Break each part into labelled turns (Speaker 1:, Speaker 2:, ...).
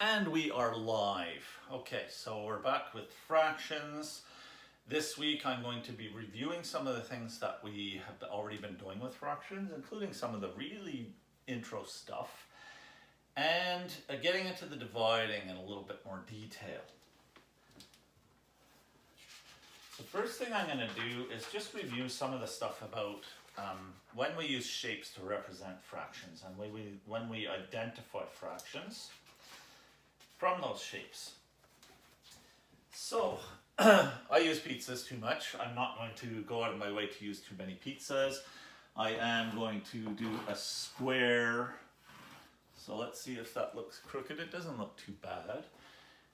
Speaker 1: And we are live. Okay, so we're back with fractions. This week I'm going to be reviewing some of the things that we have already been doing with fractions, including some of the really intro stuff, and getting into the dividing in a little bit more detail. The first thing I'm going to do is just review some of the stuff about when we use shapes to represent fractions and when we identify fractions from those shapes. So, I use pizzas too much. I'm not going to go out of my way to use too many pizzas. I am going to do a square. So let's see if that looks crooked. It doesn't look too bad.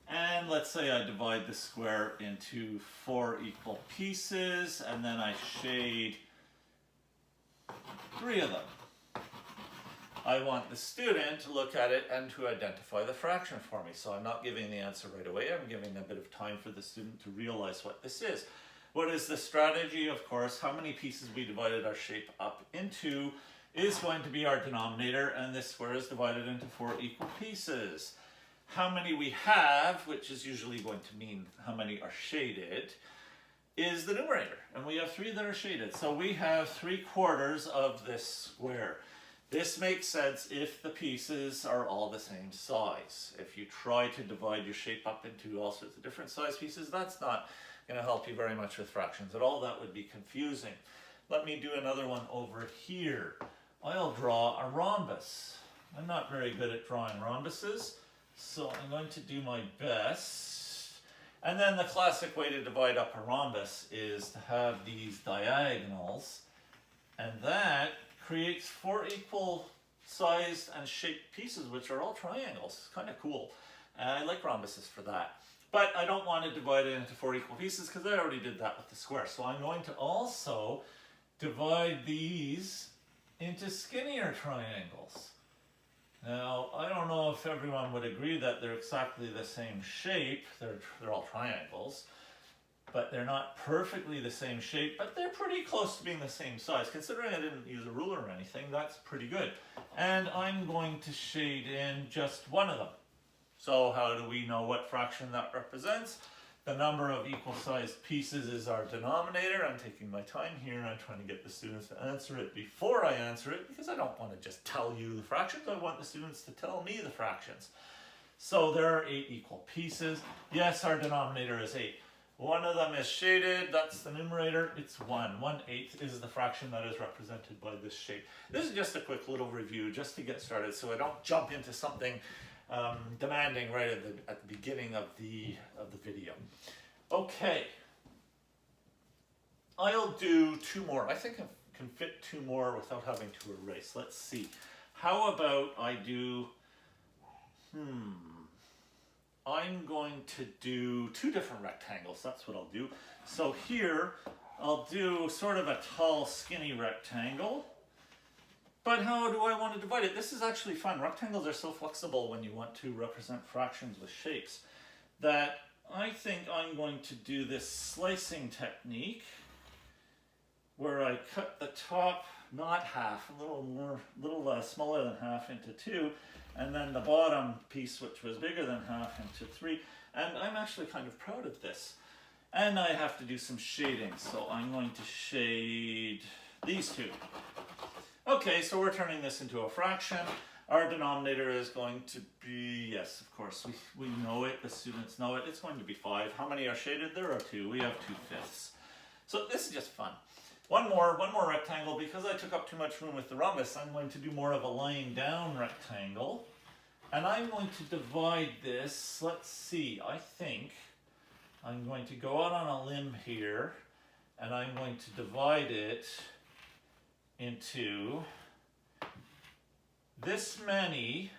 Speaker 1: And let's say I divide the square into 4 equal pieces, and then I shade 3 of them. I want the student to look at it and to identify the fraction for me. So I'm not giving the answer right away. I'm giving a bit of time for the student to realize what this is. What is the strategy? Of course, how many pieces we divided our shape up into is going to be our denominator, and this square is divided into 4 equal pieces. How many we have, which is usually going to mean how many are shaded, is the numerator. And we have 3 that are shaded. So we have 3/4 of this square. This makes sense if the pieces are all the same size. If you try to divide your shape up into all sorts of different size pieces, that's not going to help you very much with fractions at all. That would be confusing. Let me do another one over here. I'll draw a rhombus. I'm not very good at drawing rhombuses, so I'm going to do my best. And then the classic way to divide up a rhombus is to have these diagonals, and that creates 4 equal sized and shaped pieces, which are all triangles. It's kind of cool. I like rhombuses for that. But I don't want to divide it into 4 equal pieces because I already did that with the square. So I'm going to also divide these into skinnier triangles. Now, I don't know if everyone would agree that they're exactly the same shape. They're all triangles. But they're not perfectly the same shape, but they're pretty close to being the same size. Considering I didn't use a ruler or anything, that's pretty good. And I'm going to shade in just one of them. So how do we know what fraction that represents? The number of equal sized pieces is our denominator. I'm taking my time here. I'm trying to get the students to answer it before I answer it, because I don't want to just tell you the fractions. I want the students to tell me the fractions. So there are 8 equal pieces. Yes, our denominator is 8. One of them is shaded, that's the numerator, it's 1. 1/8 is the fraction that is represented by this shape. This is just a quick little review just to get started so I don't jump into something demanding right at the beginning of the video. Okay, I'll do 2 more. I think I can fit 2 more without having to erase. Let's see. How about I do, I'm going to do 2 different rectangles. That's what I'll do. So here, I'll do sort of a tall, skinny rectangle. But how do I want to divide it? This is actually fun. Rectangles are so flexible when you want to represent fractions with shapes that I think I'm going to do this slicing technique where I cut the top, not half, a little smaller than half, into 2, and then the bottom piece, which was bigger than half, into 3. And I'm actually kind of proud of this. And I have to do some shading, so I'm going to shade these 2. Okay, so we're turning this into a fraction. Our denominator is going to be, yes, of course, we know it, the students know it, it's going to be 5. How many are shaded? There are 2. We have 2/5. So this is just fun. One more rectangle. Because I took up too much room with the rhombus, I'm going to do more of a lying down rectangle. And I'm going to divide this, let's see, I think I'm going to go out on a limb here, and I'm going to divide it into this many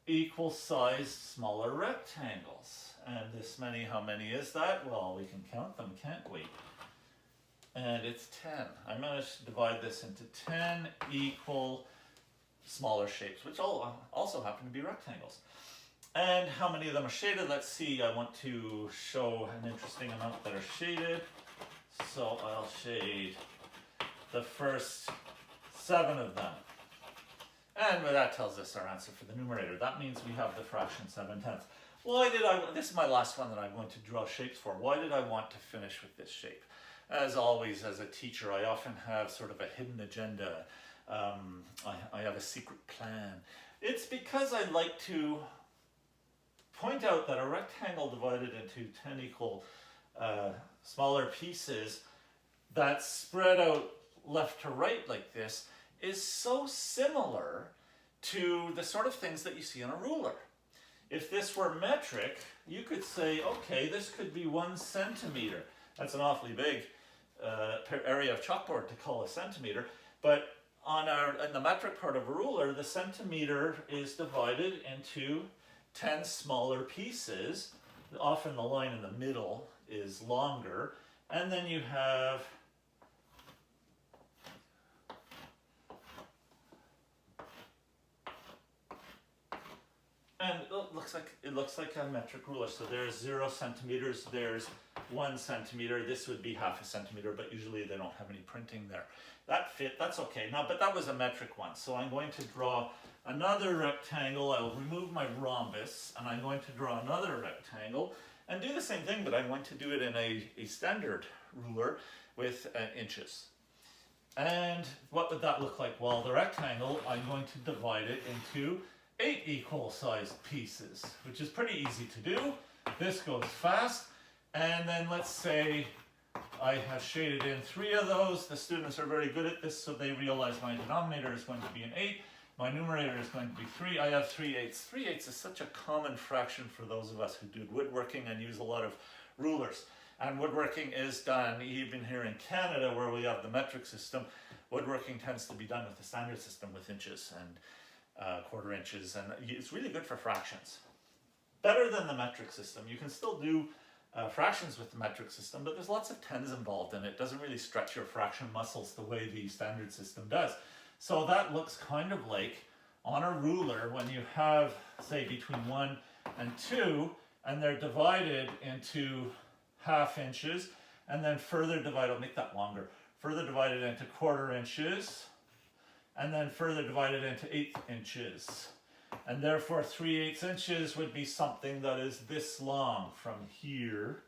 Speaker 1: equal sized smaller rectangles. And this many, how many is that? Well, we can count them, can't we? And it's 10. I'm going to divide this into 10 equal smaller shapes, which all also happen to be rectangles. And how many of them are shaded? Let's see. I want to show an interesting amount that are shaded. So I'll shade the first 7 of them. And that tells us our answer for the numerator. That means we have the fraction 7/10. This is my last one that I'm going to draw shapes for. Why did I want to finish with this shape? As always, as a teacher, I often have sort of a hidden agenda. I have a secret plan. It's because I like to point out that a rectangle divided into 10 equal smaller pieces that spread out left to right like this is so similar to the sort of things that you see on a ruler. If this were metric, you could say, okay, this could be 1 centimeter. That's an awfully big area of chalkboard to call a centimeter, but in the metric part of a ruler, the centimeter is divided into 10 smaller pieces. Often the line in the middle is longer, and then you have and it looks like a metric ruler. So there's 0 centimeters, there's 1 centimeter. This would be half a centimeter, but usually they don't have any printing there. That's okay. Now, but that was a metric one. So I'm going to draw another rectangle. I'll remove my rhombus, and I'm going to draw another rectangle and do the same thing, but I'm going to do it in a standard ruler with inches. And what would that look like? Well, the rectangle, I'm going to divide it into 8 equal sized pieces, which is pretty easy to do. This goes fast. And then let's say I have shaded in 3 of those. The students are very good at this, so they realize my denominator is going to be an 8. My numerator is going to be 3. I have 3/8. 3/8 is such a common fraction for those of us who do woodworking and use a lot of rulers. And woodworking is done, even here in Canada where we have the metric system, woodworking tends to be done with the standard system with inches and quarter inches, and it's really good for fractions. Better than the metric system. You can still do fractions with the metric system, but there's lots of tens involved and it doesn't really stretch your fraction muscles the way the standard system does. So that looks kind of like on a ruler when you have, say, between 1 and 2, and they're divided into half inches, and then further divided, I'll make that longer, further divided into quarter inches, and then further divided into 1/8 inches. And therefore 3/8 inches would be something that is this long from here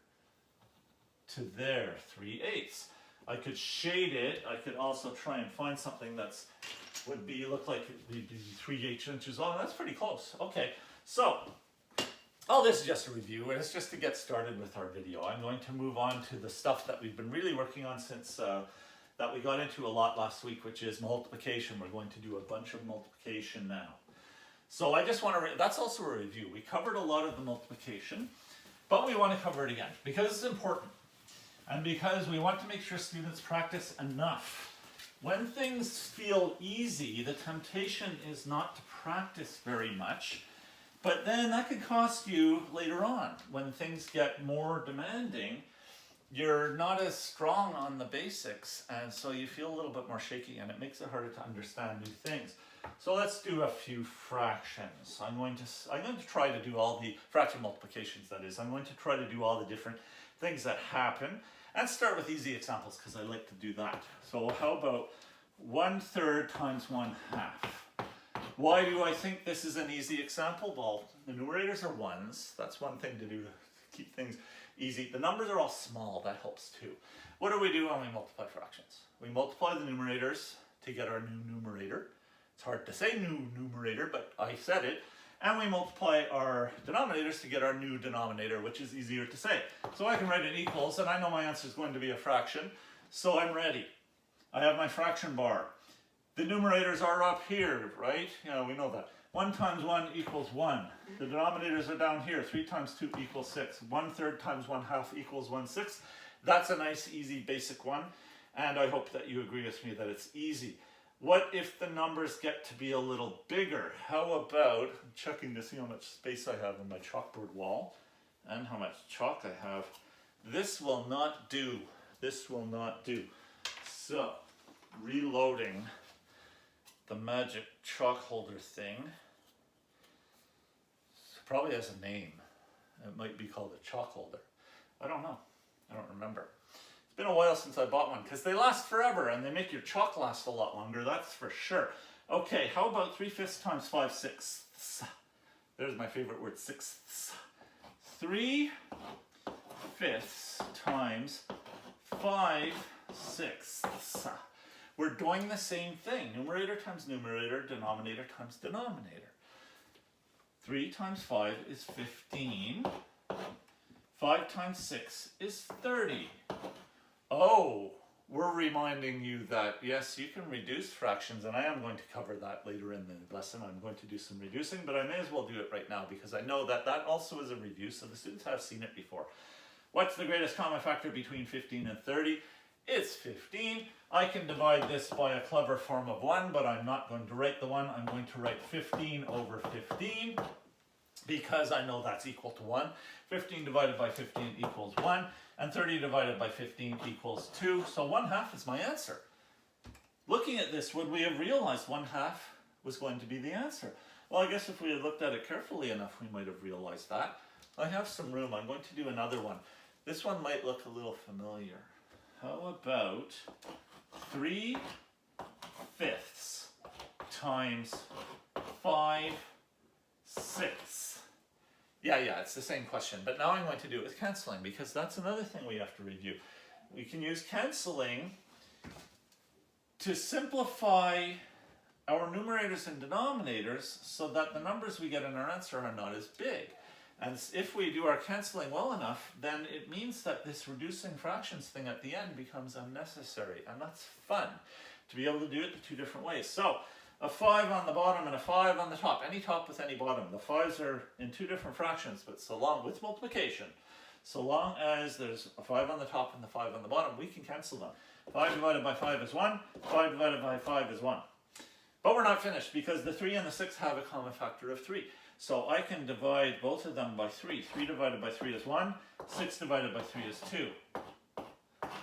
Speaker 1: to there, 3/8. I could shade it. I could also try and find something that's look like it'd be 3/8 inches long. That's pretty close. Okay, so all this is just a review, and it's just to get started with our video. I'm going to move on to the stuff that we've been really working on since that we got into a lot last week, which is multiplication. We're going to do a bunch of multiplication now. So I just want to, that's also a review. We covered a lot of the multiplication, but we want to cover it again because it's important. And because we want to make sure students practice enough. When things feel easy, the temptation is not to practice very much, but then that could cost you later on. When things get more demanding, you're not as strong on the basics, and so you feel a little bit more shaky, and it makes it harder to understand new things. So let's do a few fractions. I'm going to try to do all the fraction multiplications, that is. I'm going to try to do all the different things that happen, and start with easy examples because I like to do that. So how about 1/3 times 1/2? Why do I think this is an easy example? Well, the numerators are ones. That's one thing to do to keep things easy. The numbers are all small. That helps too. What do we do when we multiply fractions? We multiply the numerators to get our new numerator. It's hard to say new numerator, but I said it. And we multiply our denominators to get our new denominator, which is easier to say. So I can write it equals, and I know my answer is going to be a fraction, so I'm ready. I have my fraction bar. The numerators are up here, right? Yeah, we know that. 1 times 1 equals 1. The denominators are down here. 3 times 2 equals 6. 1/3 times 1/2 equals 1/6. That's a nice, easy, basic one. And I hope that you agree with me that it's easy. What if the numbers get to be a little bigger? How about, I'm checking to see how much space I have on my chalkboard wall and how much chalk I have. This will not do. This will not do. So, reloading the magic chalk holder thing. It probably has a name. It might be called a chalk holder. I don't know. I don't remember. It's been a while since I bought one because they last forever and they make your chalk last a lot longer, that's for sure. Okay, how about 3/5 times 5/6? There's my favorite word, sixths. 3/5 times 5/6. We're doing the same thing. Numerator times numerator, denominator times denominator. 3 times 5 is 15. 5 times 6 is 30. Oh, we're reminding you that, yes, you can reduce fractions, and I am going to cover that later in the lesson. I'm going to do some reducing, but I may as well do it right now because I know that that also is a review, so the students have seen it before. What's the greatest common factor between 15 and 30? It's 15. I can divide this by a clever form of 1, but I'm not going to write the 1. I'm going to write 15 over 15 because I know that's equal to 1. 15 divided by 15 equals 1, and 30 divided by 15 equals 2. So 1/2 is my answer. Looking at this, would we have realized 1/2 was going to be the answer? Well, I guess if we had looked at it carefully enough, we might have realized that. I have some room. I'm going to do another one. This one might look a little familiar. How about 3/5 times 5/6? Yeah, it's the same question, but now I'm going to do it with canceling because that's another thing we have to review. We can use canceling to simplify our numerators and denominators so that the numbers we get in our answer are not as big. And if we do our canceling well enough, then it means that this reducing fractions thing at the end becomes unnecessary. And that's fun, to be able to do it the two different ways. So, a 5 on the bottom and a 5 on the top. Any top with any bottom. The 5s are in two different fractions, but so long, with multiplication, so long as there's a 5 on the top and the 5 on the bottom, we can cancel them. 5 divided by 5 is 1. 5 divided by 5 is 1. But we're not finished because the 3 and the 6 have a common factor of 3. So I can divide both of them by 3. 3 divided by 3 is 1. 6 divided by 3 is 2.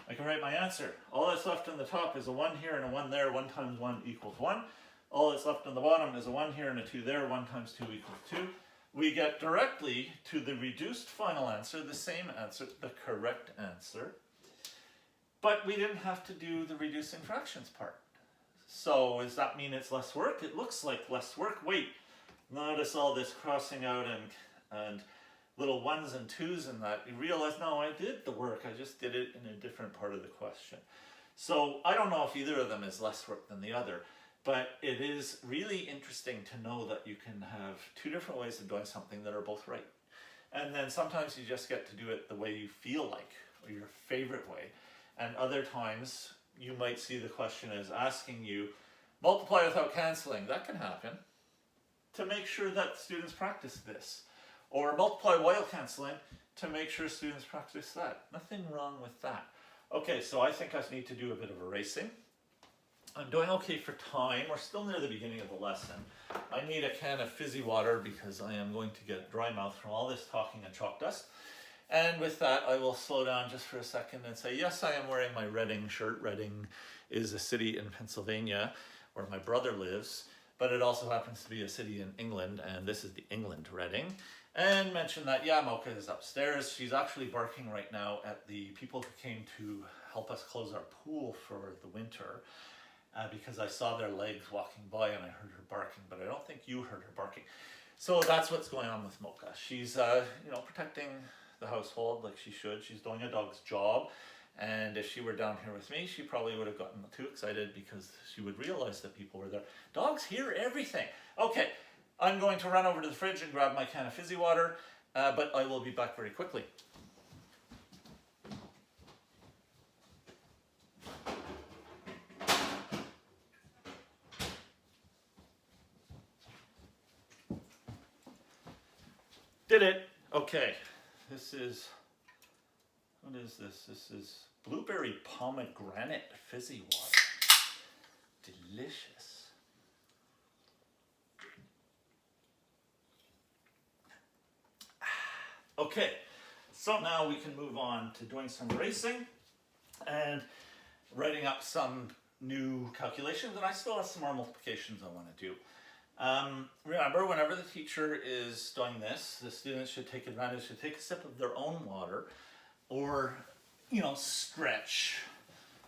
Speaker 1: I can write my answer. All that's left on the top is a 1 here and a 1 there. 1 times 1 equals 1. All that's left on the bottom is a 1 here and a 2 there. 1 times 2 equals 2. We get directly to the reduced final answer, the same answer, the correct answer. But we didn't have to do the reducing fractions part. So does that mean it's less work? It looks like less work. Wait, notice all this crossing out and little 1s and 2s and that. You realize, no, I did the work. I just did it in a different part of the question. So I don't know if either of them is less work than the other. But it is really interesting to know that you can have two different ways of doing something that are both right. And then sometimes you just get to do it the way you feel like, or your favorite way. And other times you might see the question as asking you, multiply without canceling. That can happen. To make sure that students practice this. Or multiply while canceling to make sure students practice that. Nothing wrong with that. Okay, so I think I need to do a bit of erasing. I'm doing okay for time. We're still near the beginning of the lesson. I need a can of fizzy water because I am going to get dry mouth from all this talking and chalk dust. And with that, I will slow down just for a second and say, yes, I am wearing my Reading shirt. Reading is a city in Pennsylvania where my brother lives, but it also happens to be a city in England, and this is the England Reading. And mention that, yeah, Mocha is upstairs. She's actually barking right now at the people who came to help us close our pool for the winter. Because I saw their legs walking by and I heard her barking, but I don't think you heard her barking. So that's what's going on with Mocha. She's, protecting the household like she should. She's doing a dog's job, and if she were down here with me, she probably would have gotten too excited because she would realize that people were there. Dogs hear everything. Okay, I'm going to run over to the fridge and grab my can of fizzy water, but I will be back very quickly. Did it. Okay. This is, what is this? This is blueberry pomegranate fizzy water. Delicious. Okay, so now we can move on to doing some erasing and writing up some new calculations, and I still have some more multiplications I want to do. Remember, whenever the teacher is doing this, the students should take advantage to take a sip of their own water or, stretch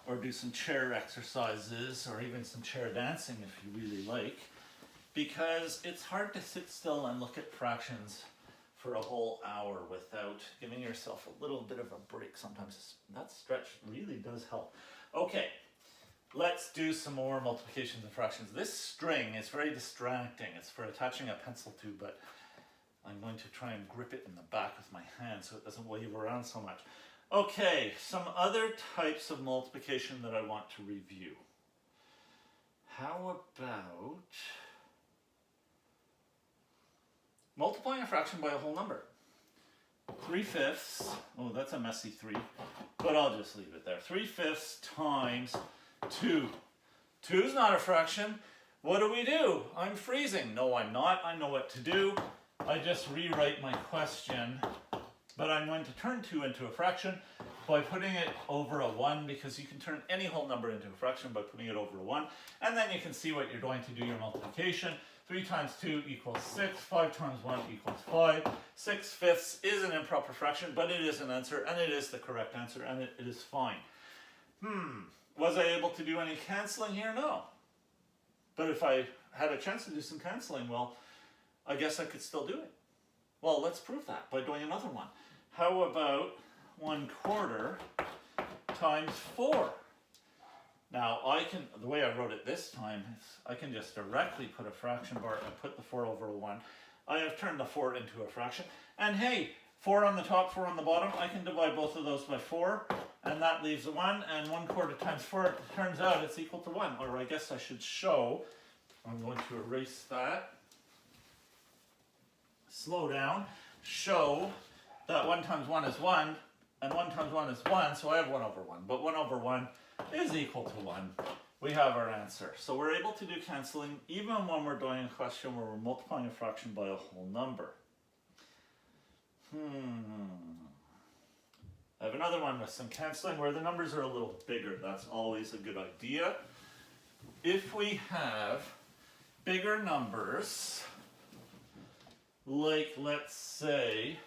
Speaker 1: or do some chair exercises, or even some chair dancing if you really like, because it's hard to sit still and look at fractions for a whole hour without giving yourself a little bit of a break. Sometimes that stretch really does help. Okay, let's do some more multiplications and fractions. This string is very distracting. It's for attaching a pencil to, but I'm going to try and grip it in the back with my hand so it doesn't wave around so much. Okay, some other types of multiplication that I want to review. How about multiplying a fraction by a whole number? 3/5, oh that's a messy 3, but I'll just leave it there. 3/5 times 2. 2 is not a fraction. What do? I'm freezing. No, I'm not. I know what to do. I just rewrite my question, but I'm going to turn 2 into a fraction by putting it over a 1, because you can turn any whole number into a fraction by putting it over a 1, and then you can see what you're going to do your multiplication. 3 times 2 equals 6, 5 times 1 equals 5. 6/5 is an improper fraction, but it is an answer, and it is the correct answer, and it is fine. Was I able to do any canceling here? No. But if I had a chance to do some canceling, well, I guess I could still do it. Well, let's prove that by doing another one. How about 1/4 times 4? Now, the way I wrote it this time is I can just directly put a fraction bar and put the 4 over a 1. I have turned the 4 into a fraction. And hey, 4 on the top, 4 on the bottom, I can divide both of those by 4, and that leaves a 1, and 1/4 times 4, it turns out it's equal to 1. Or I guess I should show, I'm going to erase that, slow down, show that 1 times 1 is 1, and 1 times 1 is 1, so I have 1 over 1. But 1 over 1 is equal to 1. We have our answer. So we're able to do canceling even when we're doing a question where we're multiplying a fraction by a whole number. I have another one with some canceling where the numbers are a little bigger. That's always a good idea. If we have bigger numbers, like let's say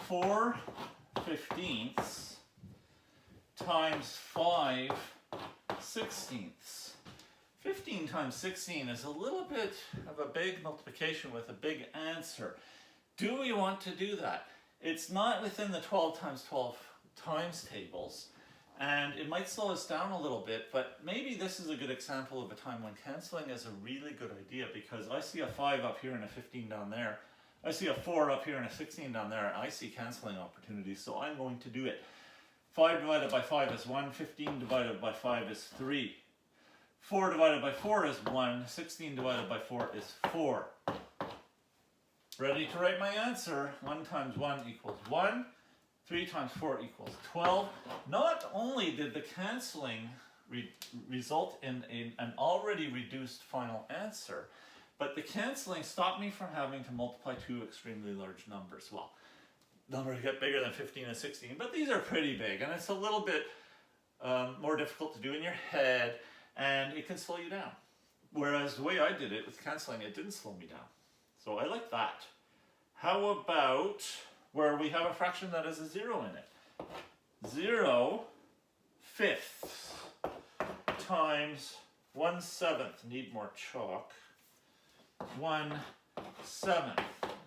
Speaker 1: 4/15 times 5/16. 15 times 16 is a little bit of a big multiplication with a big answer. Do we want to do that? It's not within the 12 times 12 times tables, and it might slow us down a little bit, but maybe this is a good example of a time when canceling is a really good idea, because I see a 5 up here and a 15 down there. I see a 4 up here and a 16 down there. I see canceling opportunities, so I'm going to do it. 5 divided by 5 is 1. 15 divided by 5 is 3. 4 divided by 4 is 1. 16 divided by 4 is 4. Ready to write my answer. 1 times 1 equals 1. 3 times 4 equals 12. Not only did the canceling result in an already reduced final answer, but the canceling stopped me from having to multiply two extremely large numbers. Well, numbers get bigger than 15 and 16, but these are pretty big, and it's a little bit more difficult to do in your head, and it can slow you down. Whereas the way I did it with canceling, it didn't slow me down. So I like that. How about where we have a fraction that has a 0 in it? 0/5 times 1/7. Need more chalk. 1/7.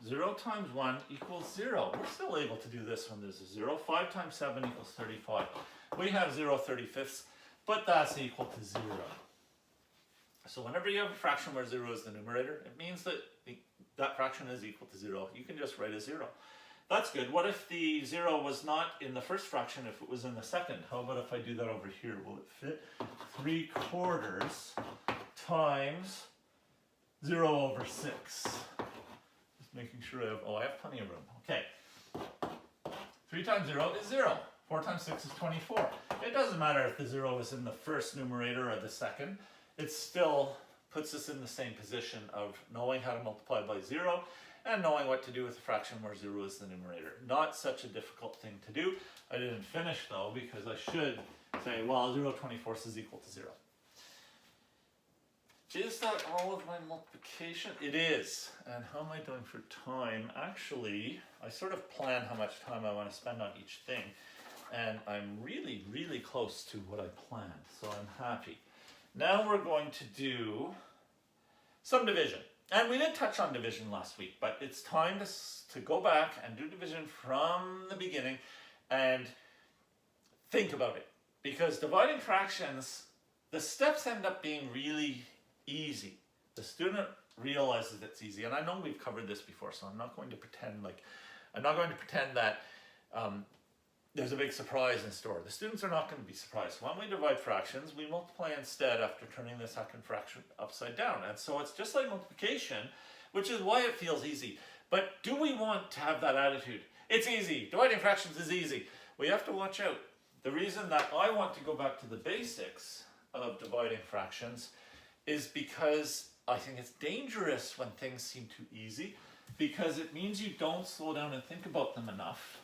Speaker 1: 0 times 1 equals 0. We're still able to do this when there's a 0. 5 times 7 equals 35. We have 0/35, but that's equal to 0. So whenever you have a fraction where 0 is the numerator, it means that that fraction is equal to 0. You can just write a 0. That's good. What if the 0 was not in the first fraction, if it was in the second? How about if I do that over here? Will it fit? 3/4 times 0/6. Just making sure I have plenty of room. Okay. 3 times 0 is 0. 4 times 6 is 24. It doesn't matter if the 0 is in the first numerator or the second. It still puts us in the same position of knowing how to multiply by 0 and knowing what to do with a fraction where 0 is the numerator. Not such a difficult thing to do. I didn't finish though, because I should say, well, 0/24 is equal to 0. Is that all of my multiplication? It is. And how am I doing for time? Actually, I sort of plan how much time I want to spend on each thing. And I'm really, really close to what I planned, so I'm happy. Now we're going to do some division. And we did touch on division last week, but it's time to go back and do division from the beginning and think about it. Because dividing fractions, the steps end up being really easy. The student realizes it's easy. And I know we've covered this before, so I'm not going to pretend that there's a big surprise in store. The students are not going to be surprised. When we divide fractions, we multiply instead after turning the second fraction upside down. And so it's just like multiplication, which is why it feels easy. But do we want to have that attitude? It's easy. Dividing fractions is easy. We have to watch out. The reason that I want to go back to the basics of dividing fractions is because I think it's dangerous when things seem too easy, because it means you don't slow down and think about them enough.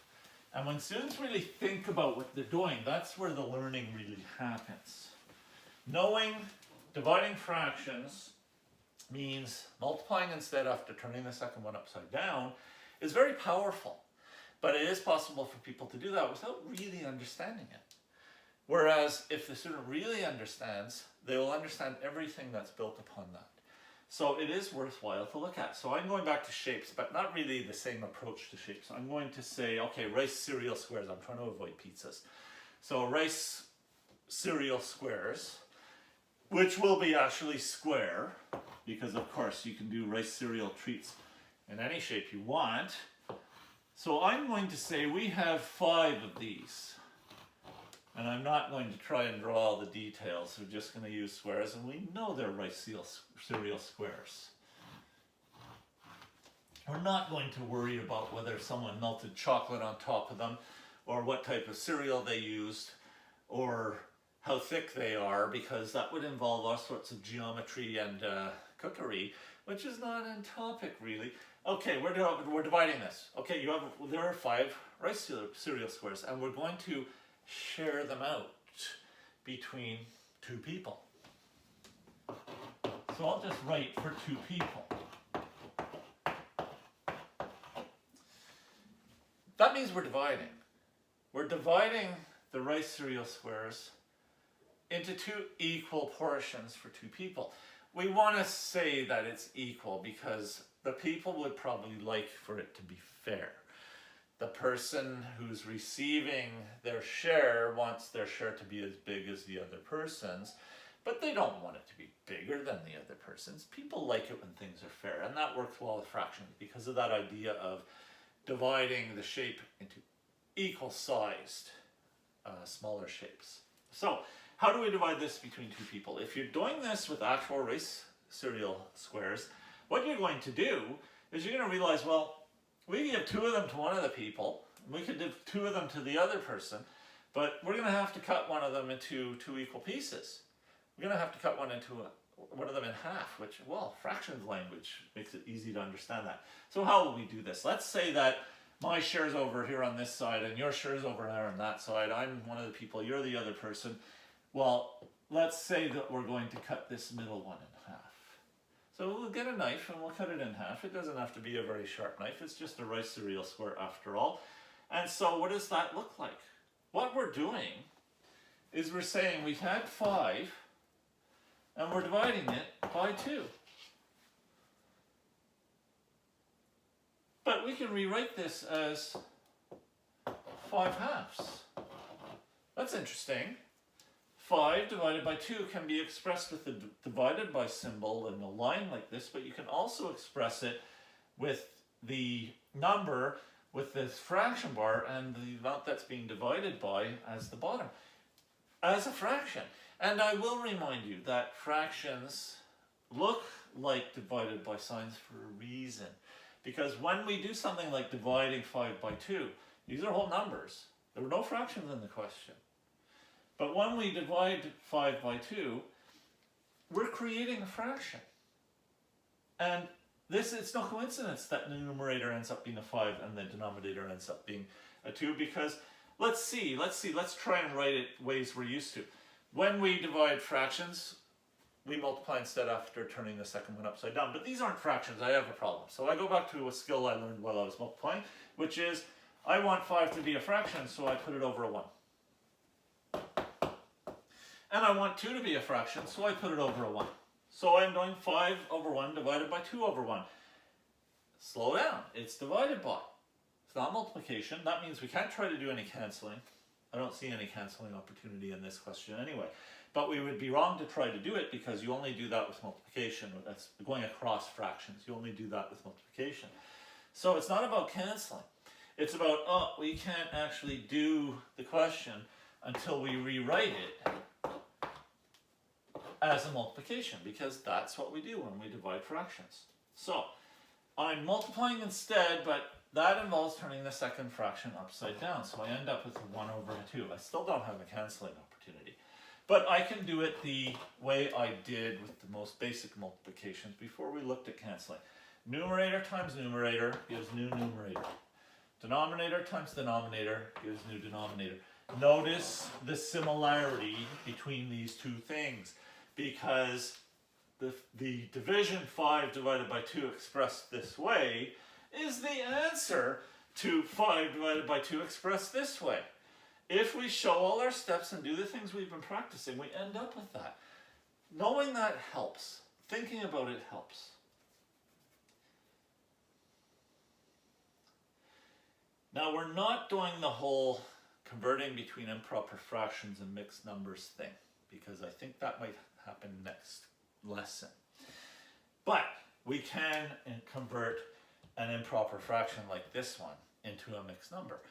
Speaker 1: And when students really think about what they're doing, that's where the learning really happens. Knowing dividing fractions means multiplying instead after turning the second one upside down is very powerful. But it is possible for people to do that without really understanding it. Whereas if the student really understands, they will understand everything that's built upon that. So it is worthwhile to look at. So I'm going back to shapes, but not really the same approach to shapes. I'm going to say, okay, rice cereal squares. I'm trying to avoid pizzas. So rice cereal squares, which will be actually square, because of course you can do rice cereal treats in any shape you want. So I'm going to say we have 5 of these. And I'm not going to try and draw all the details. We're just going to use squares, and we know they're rice cereal squares. We're not going to worry about whether someone melted chocolate on top of them, or what type of cereal they used, or how thick they are, because that would involve all sorts of geometry and cookery, which is not in topic really. Okay, we're dividing this. Okay, there are 5 rice cereal squares, and we're going to share them out between 2 people. So I'll just write for 2 people. That means we're dividing. We're dividing the rice cereal squares into 2 equal portions for 2 people. We want to say that it's equal because the people would probably like for it to be fair. The person who's receiving their share wants their share to be as big as the other person's, but they don't want it to be bigger than the other person's. People like it when things are fair, and that works well with fractions because of that idea of dividing the shape into equal-sized, smaller shapes. So, how do we divide this between 2 people? If you're doing this with actual rice cereal squares, what you're going to do is you're going to realize, well, we can give 2 of them to one of the people, we could give 2 of them to the other person, but we're going to have to cut one of them into 2 equal pieces. We're going to have to cut one of them in half, which, well, fractions language makes it easy to understand that. So how will we do this? Let's say that my share is over here on this side and your share is over there on that side. I'm one of the people, you're the other person. Well, let's say that we're going to cut this middle one in half. So we'll get a knife and we'll cut it in half. It doesn't have to be a very sharp knife. It's just a rice cereal square after all. And so what does that look like? What we're doing is we're saying we've had 5 and we're dividing it by 2. But we can rewrite this as 5 halves. That's interesting. 5 divided by 2 can be expressed with the divided by symbol in a line like this, but you can also express it with the number with this fraction bar and the amount that's being divided by as the bottom, as a fraction. And I will remind you that fractions look like divided by signs for a reason. Because when we do something like dividing 5 by 2, these are whole numbers. There were no fractions in the question. But when we divide 5 by 2, we're creating a fraction. And it's no coincidence that the numerator ends up being a 5 and the denominator ends up being a 2, because let's try and write it ways we're used to. When we divide fractions, we multiply instead after turning the second one upside down. But these aren't fractions, I have a problem. So I go back to a skill I learned while I was multiplying, which is I want 5 to be a fraction, so I put it over a 1. And I want 2 to be a fraction, so I put it over a 1. So I'm doing 5 over 1 divided by 2 over 1. Slow down. It's divided by. It's not multiplication. That means we can't try to do any canceling. I don't see any canceling opportunity in this question anyway. But we would be wrong to try to do it because you only do that with multiplication. That's going across fractions. You only do that with multiplication. So it's not about canceling. It's about, oh, we can't actually do the question until we rewrite it as a multiplication, because that's what we do when we divide fractions. So I'm multiplying instead, but that involves turning the second fraction upside down. So I end up with a 1 over a 2. I still don't have a canceling opportunity. But I can do it the way I did with the most basic multiplications before we looked at canceling. Numerator times numerator gives new numerator. Denominator times denominator gives new denominator. Notice the similarity between these two things, because the division 5 divided by 2 expressed this way is the answer to 5 divided by 2 expressed this way. If we show all our steps and do the things we've been practicing, we end up with that. Knowing that helps. Thinking about it helps. Now, we're not doing the whole converting between improper fractions and mixed numbers thing, because I think that might happen next lesson. But we can convert an improper fraction like this one into a mixed number,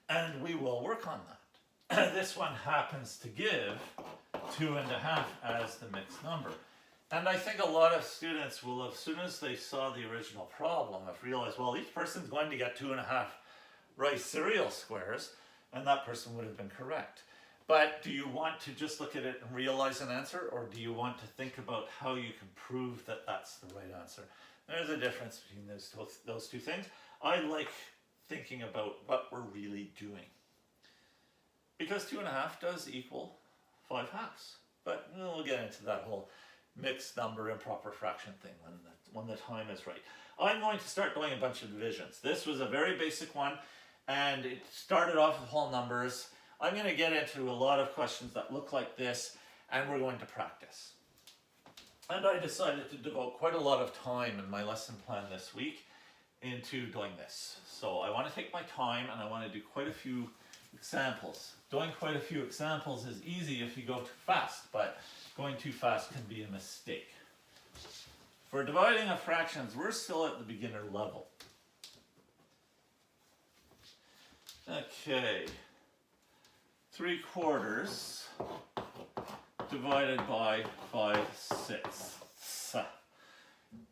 Speaker 1: and we will work on that. This one happens to give 2.5 as the mixed number. And I think a lot of students will, as soon as they saw the original problem, have realized, well, each person's going to get 2.5 rice cereal squares, and that person would have been correct. But do you want to just look at it and realize an answer, or do you want to think about how you can prove that that's the right answer? There's a difference between those two things. I like thinking about what we're really doing, because 2.5 does equal 5 halves. But we'll get into that whole mixed number improper fraction thing when the time is right. I'm going to start doing a bunch of divisions. This was a very basic one, and it started off with whole numbers. I'm going to get into a lot of questions that look like this, and we're going to practice. And I decided to devote quite a lot of time in my lesson plan this week into doing this. So I want to take my time, and I want to do quite a few examples. Doing quite a few examples is easy if you go too fast, but going too fast can be a mistake. For dividing of fractions, we're still at the beginner level. Okay, 3/4 divided by 5/6.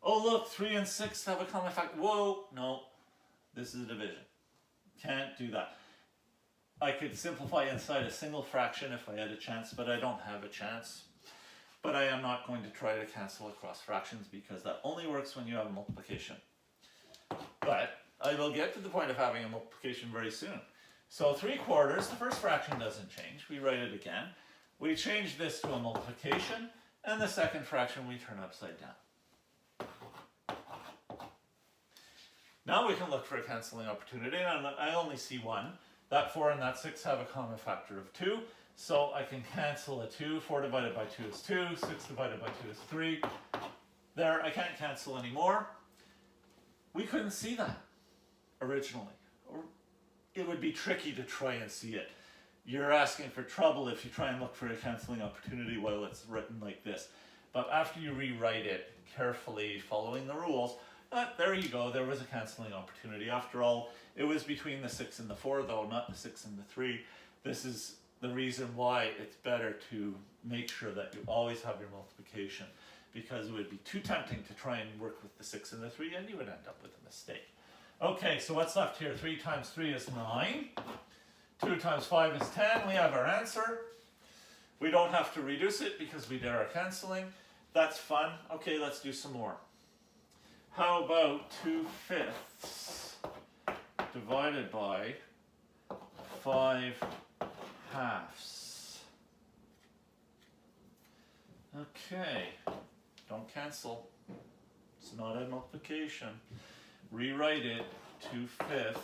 Speaker 1: Oh look, 3 and 6 have a common factor. Whoa, no, this is a division. Can't do that. I could simplify inside a single fraction if I had a chance, but I don't have a chance. But I am not going to try to cancel across fractions, because that only works when you have a multiplication. But I will get to the point of having a multiplication very soon. So 3/4, the first fraction doesn't change. We write it again. We change this to a multiplication, and the second fraction we turn upside down. Now we can look for a canceling opportunity, and I only see one. That 4 and that 6 have a common factor of 2. So I can cancel a 2. 4 divided by 2 is 2. 6 divided by 2 is 3. There, I can't cancel anymore. We couldn't see that originally. Or it would be tricky to try and see it. You're asking for trouble if you try and look for a canceling opportunity while it's written like this. But after you rewrite it carefully, following the rules, there you go, there was a canceling opportunity. After all, it was between the 6 and the 4 though, not the 6 and the 3. This is the reason why it's better to make sure that you always have your multiplication, because it would be too tempting to try and work with the 6 and the 3, and you would end up with a mistake. Okay, so what's left here? 3 times 3 is 9. 2 times 5 is 10. We have our answer. We don't have to reduce it because we did our canceling. That's fun. Okay, let's do some more. How about 2/5 divided by 5 halves? Okay, don't cancel. It's not a multiplication. Rewrite it. 2/5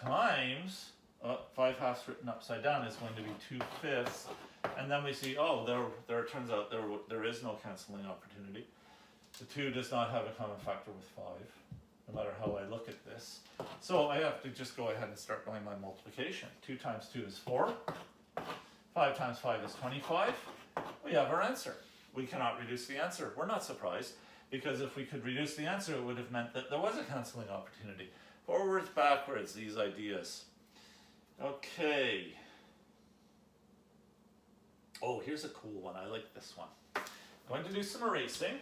Speaker 1: times, 5/2 written upside down is going to be 2/5. And then we see, oh, there turns out there is no canceling opportunity. The 2 does not have a common factor with 5, no matter how I look at this. So I have to just go ahead and start doing my multiplication. 2 times 2 is 4. 5 times 5 is 25. We have our answer. We cannot reduce the answer. We're not surprised, because if we could reduce the answer, it would have meant that there was a canceling opportunity. Forwards, backwards, these ideas. Okay. Oh, here's a cool one. I like this one. Going to do some erasing.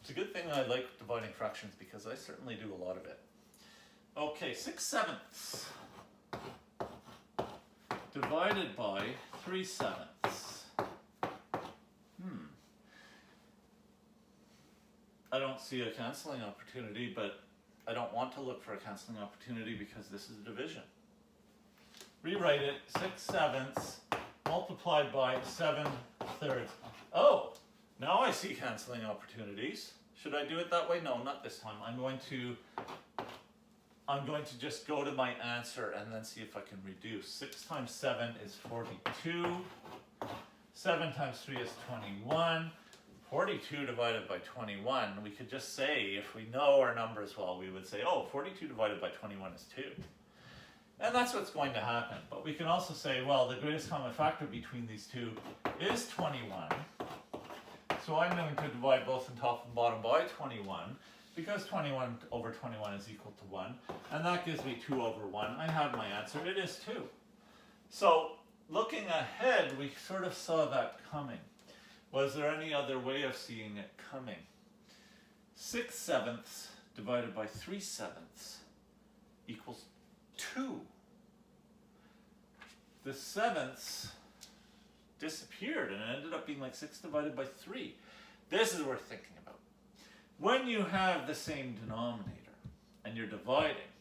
Speaker 1: It's a good thing I like dividing fractions, because I certainly do a lot of it. Okay, 6/7 divided by 3/7. I don't see a canceling opportunity, but I don't want to look for a canceling opportunity because this is division. Rewrite it, 6/7 multiplied by 7/3. Oh, now I see canceling opportunities. Should I do it that way? No, not this time. I'm going to just go to my answer and then see if I can reduce. 6 times 7 is 42. 7 times 3 is 21. 42 divided by 21, we could just say, if we know our numbers well, we would say, oh, 42 divided by 21 is 2. And that's what's going to happen. But we can also say, well, the greatest common factor between these two is 21. So I'm going to divide both in top and bottom by 21, because 21 over 21 is equal to 1. And that gives me 2 over 1. I have my answer. It is 2. So looking ahead, we sort of saw that coming. Was there any other way of seeing it coming? 6/7 divided by 3/7 equals 2. The 7ths disappeared and it ended up being like 6 divided by 3. This is worth thinking about. When you have the same denominator and you're dividing,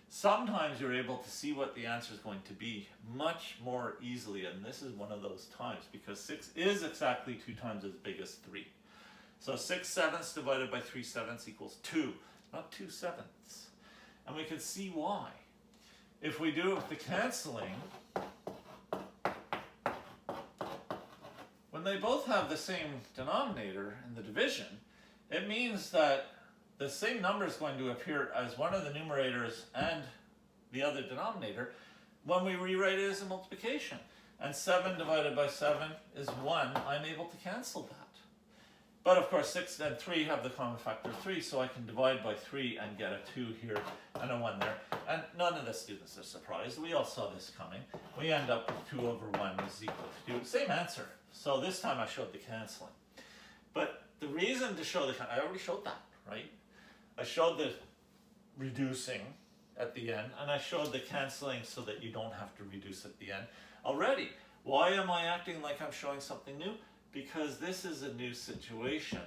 Speaker 1: sometimes you're able to see what the answer is going to be much more easily, and this is one of those times, because 6 is exactly 2 times as big as 3. So 6/7 divided by 3/7 equals 2, not 2/7. And we can see why. If we do it with the canceling, when they both have the same denominator in the division, it means that the same number is going to appear as one of the numerators and the other denominator when we rewrite it as a multiplication. And 7 divided by 7 is 1. I'm able to cancel that. But of course 6 and 3 have the common factor of 3, so I can divide by 3 and get a 2 here and a 1 there. And none of the students are surprised. We all saw this coming. We end up with 2 over 1 is equal to 2. Same answer. So this time I showed the canceling. But the reason to show I already showed that, right? I showed the reducing at the end, and I showed the canceling so that you don't have to reduce at the end already. Why am I acting like I'm showing something new? Because this is a new situation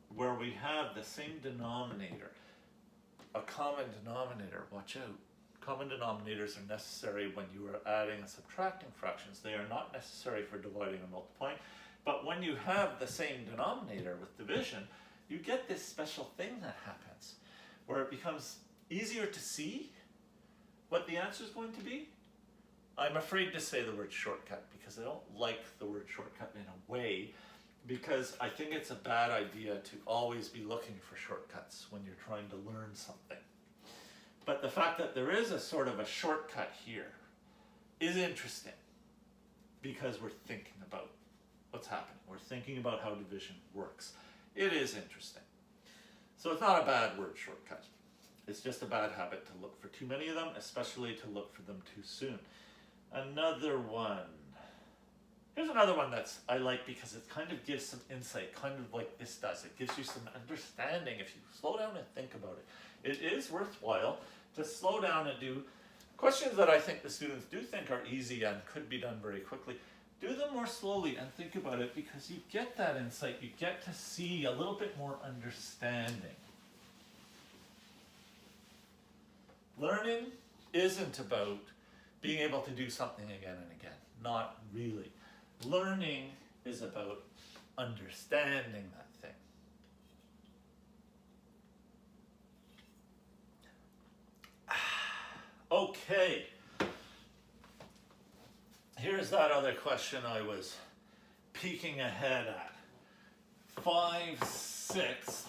Speaker 1: where we have the same denominator, a common denominator. Watch out. Common denominators are necessary when you are adding and subtracting fractions. They are not necessary for dividing and multiplying. But when you have the same denominator with division, you get this special thing that happens where it becomes easier to see what the answer is going to be. I'm afraid to say the word shortcut because I don't like the word shortcut in a way, because I think it's a bad idea to always be looking for shortcuts when you're trying to learn something. But the fact that there is a sort of a shortcut here is interesting, because we're thinking about what's happening. We're thinking about how division works. It is interesting. So it's not a bad word, shortcut. It's just a bad habit to look for too many of them, especially to look for them too soon. Another one. Here's another one that's I like because it kind of gives some insight, kind of like this does. It gives you some understanding if you slow down and think about it. It is worthwhile to slow down and do questions that I think the students do think are easy and could be done very quickly. Do them more slowly and think about it, because you get that insight. You get to see a little bit more understanding. Learning isn't about being able to do something again and again. Not really. Learning is about understanding that thing. Okay. Here's that other question I was peeking ahead at. 5/6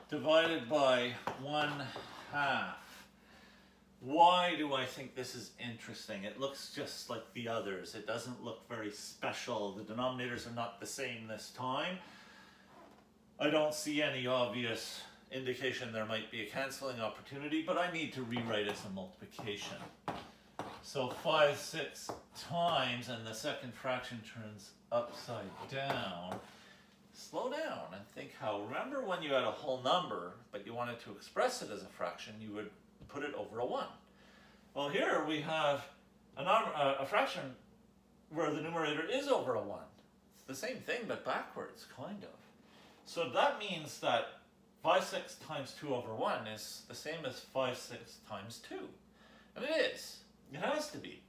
Speaker 1: divided by 1/2. Why do I think this is interesting? It looks just like the others. It doesn't look very special. The denominators are not the same this time. I don't see any obvious indication there might be a canceling opportunity, but I need to rewrite as a multiplication. So 5/6 times, and the second fraction turns upside down. Slow down and think how, remember when you had a whole number, but you wanted to express it as a fraction, you would put it over a 1. Well, here we have a fraction where the numerator is over a 1. It's the same thing, but backwards, kind of. So that means that 5/6 times 2 over 1 is the same as 5/6 times 2. And it is. It has to be.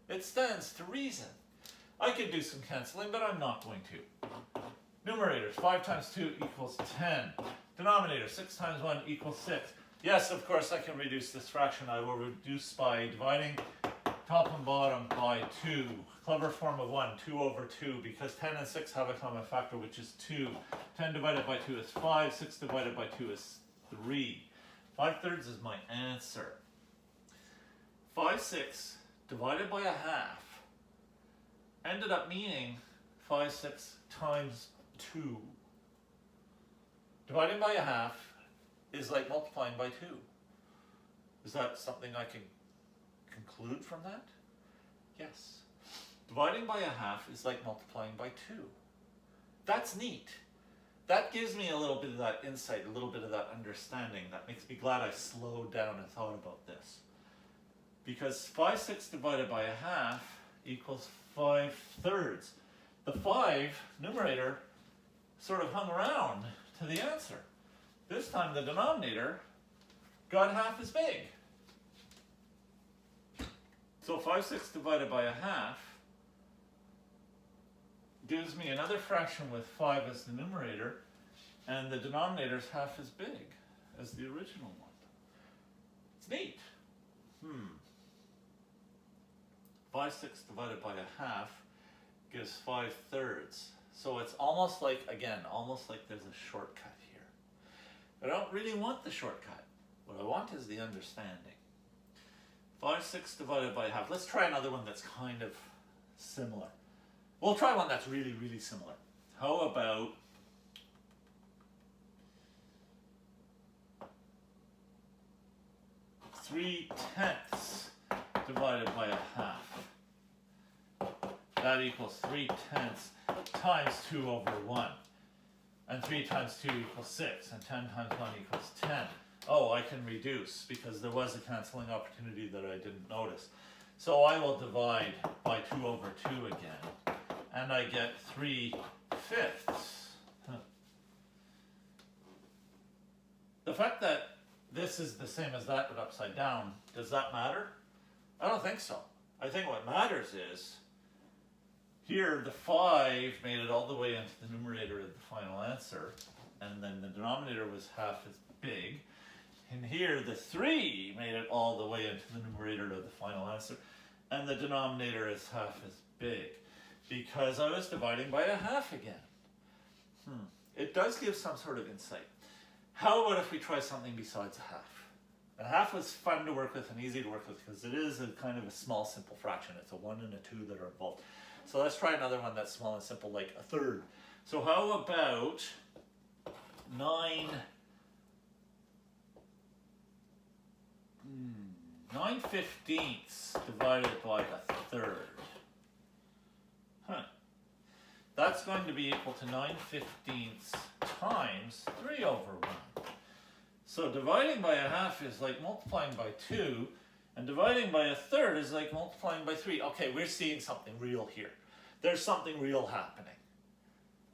Speaker 1: It stands to reason. I could do some canceling, but I'm not going to. Numerators, 5 times 2 equals 10. Denominator, 6 times 1 equals 6. Yes, of course, I can reduce this fraction. I will reduce by dividing top and bottom by 2. Clever form of 1, 2 over 2, because 10 and 6 have a common factor, which is 2. 10 divided by 2 is 5. 6 divided by 2 is 3. 5/3 is my answer. 5/6 divided by 1/2 ended up meaning 5/6 times 2. Dividing by 1/2 is like multiplying by 2. Is that something I can conclude from that? Yes. Dividing by 1/2 is like multiplying by 2. That's neat. That gives me a little bit of that insight, a little bit of that understanding. That makes me glad I slowed down and thought about this. Because 5/6 divided by 1/2 equals 5/3. The 5 numerator sort of hung around to the answer. This time the denominator got half as big. So 5/6 divided by 1/2 gives me another fraction with 5 as the numerator, and the denominator is half as big as the original one. It's neat. 5/6 divided by 1/2 gives 5/3. So it's almost like, again, almost like there's a shortcut here. I don't really want the shortcut. What I want is the understanding. 5/6 divided by 1/2. Let's try another one that's kind of similar. We'll try one that's really, really similar. How about 3/10 divided by 1/2? That equals 3/10 times 2 over 1. And 3 times 2 equals 6. And 10 times 1 equals 10. Oh, I can reduce because there was a canceling opportunity that I didn't notice. So I will divide by 2 over 2 again. And I get 3/5. The fact that this is the same as that but upside down, does that matter? I don't think so. I think what matters is here the 5 made it all the way into the numerator of the final answer, and then the denominator was half as big. And here the 3 made it all the way into the numerator of the final answer, and the denominator is half as big, because I was dividing by 1/2 again. It does give some sort of insight. How about if we try something besides 1/2? 1/2 was fun to work with and easy to work with because it is a kind of a small, simple fraction. It's a 1 and a 2 that are involved. So let's try another one that's small and simple, like 1/3. So how about 9/15 divided by 1/3? That's going to be equal to 9/15 times 3 over 1. So dividing by 1/2 is like multiplying by 2, and dividing by 1/3 is like multiplying by 3. Okay, we're seeing something real here. There's something real happening.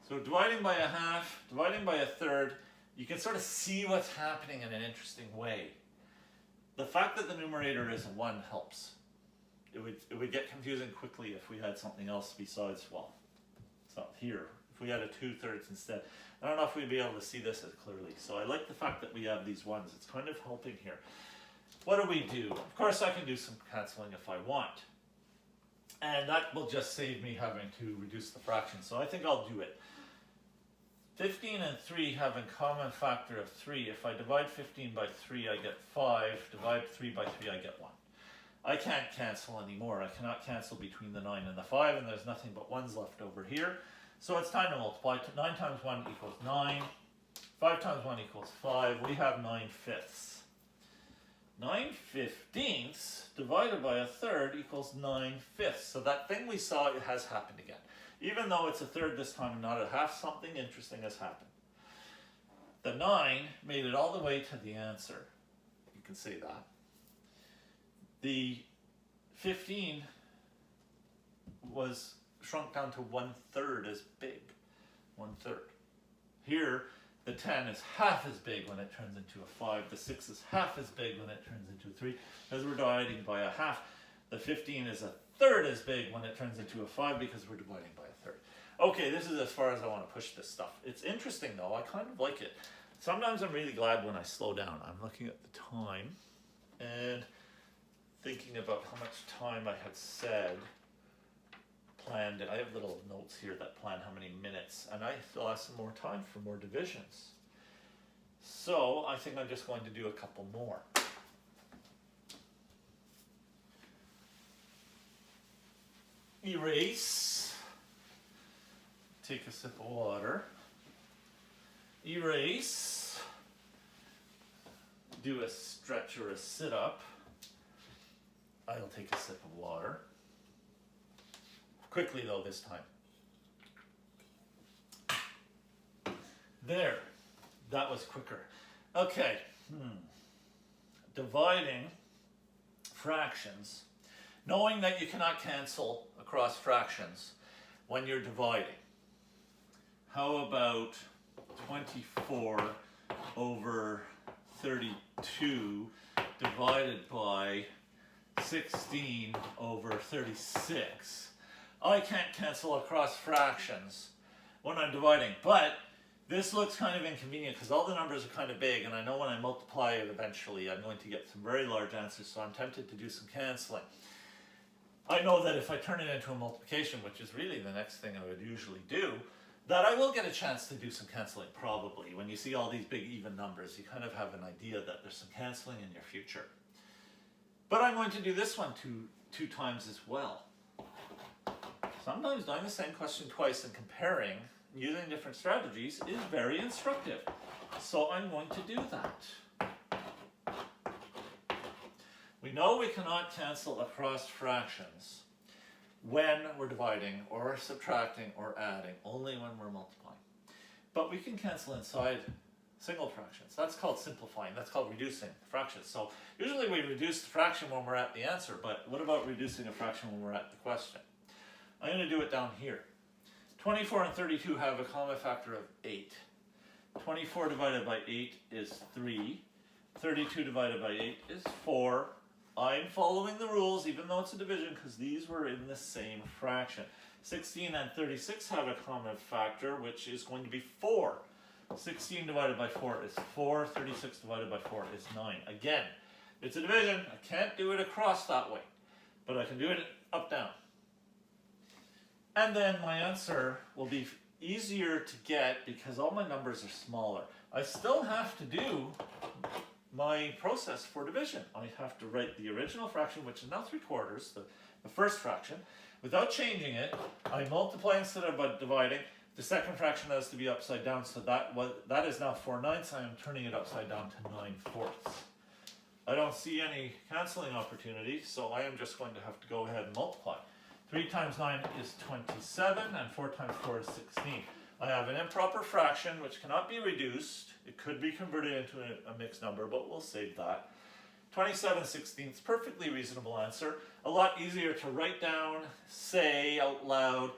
Speaker 1: So dividing by 1/2, dividing by 1/3, you can sort of see what's happening in an interesting way. The fact that the numerator is 1 helps. it would get confusing quickly if we had something else besides, well, it's not here. If we had a 2/3 instead, I don't know if we'd be able to see this as clearly. So I like the fact that we have these ones. It's kind of helping here. What do we do? Of course, I can do some canceling if I want. And that will just save me having to reduce the fraction. So I think I'll do it. 15 and 3 have a common factor of 3. If I divide 15 by 3, I get 5. Divide 3 by 3, I get 1. I can't cancel anymore. I cannot cancel between the 9 and the 5, and there's nothing but 1's left over here. So it's time to multiply. 9 times 1 equals 9. 5 times 1 equals 5. We have 9/5. 9/15 divided by 1/3 equals 9/5. So that thing we saw, it has happened again. Even though it's 1/3 this time and not 1/2, something interesting has happened. The 9 made it all the way to the answer. You can say that. The 15 was shrunk down to 1/3 as big. 1/3. Here, the 10 is half as big when it turns into a 5. The 6 is half as big when it turns into a 3. As we're dividing by 1/2, the 15 is 1/3 as big when it turns into a 5 because we're dividing by 1/3. Okay, this is as far as I want to push this stuff. It's interesting though. I kind of like it. Sometimes I'm really glad when I slow down. I'm looking at the time and thinking about how much time I had said, planned it. I have little notes here that plan how many minutes, and I still have some more time for more divisions. So I think I'm just going to do a couple more. Erase. Take a sip of water. Erase. Do a stretch or a sit-up. I'll take a sip of water. Quickly though this time. There. That was quicker. Okay. Dividing fractions. Knowing that you cannot cancel across fractions when you're dividing. How about 24 over 32 divided by 16 over 36? I can't cancel across fractions when I'm dividing, but this looks kind of inconvenient because all the numbers are kind of big, and I know when I multiply it eventually I'm going to get some very large answers, so I'm tempted to do some canceling. I know that if I turn it into a multiplication, which is really the next thing I would usually do, that I will get a chance to do some canceling probably. When you see all these big even numbers, you kind of have an idea that there's some canceling in your future. But I'm going to do this one two times as well. Sometimes doing the same question twice and comparing using different strategies is very instructive. So I'm going to do that. We know we cannot cancel across fractions when we're dividing or subtracting or adding, only when we're multiplying. But we can cancel inside single fractions. That's called simplifying. That's called reducing fractions. So usually we reduce the fraction when we're at the answer, but what about reducing a fraction when we're at the question? I'm going to do it down here. 24 and 32 have a common factor of 8. 24 divided by 8 is 3. 32 divided by 8 is 4. I'm following the rules, even though it's a division, because these were in the same fraction. 16 and 36 have a common factor, which is going to be 4. 16 divided by 4 is 4. 36 divided by 4 is 9. Again, it's a division. I can't do it across that way, but I can do it up, down. And then my answer will be easier to get because all my numbers are smaller. I still have to do my process for division. I have to write the original fraction, which is now 3/4, the first fraction. Without changing it, I multiply instead of dividing. The second fraction has to be upside down, so that is now 4/9. I am turning it upside down to 9/4. I don't see any canceling opportunity, so I am just going to have to go ahead and multiply. 3 times 9 is 27, and 4 times 4 is 16. I have an improper fraction which cannot be reduced. It could be converted into a mixed number, but we'll save that. 27/16, perfectly reasonable answer. A lot easier to write down, say out loud,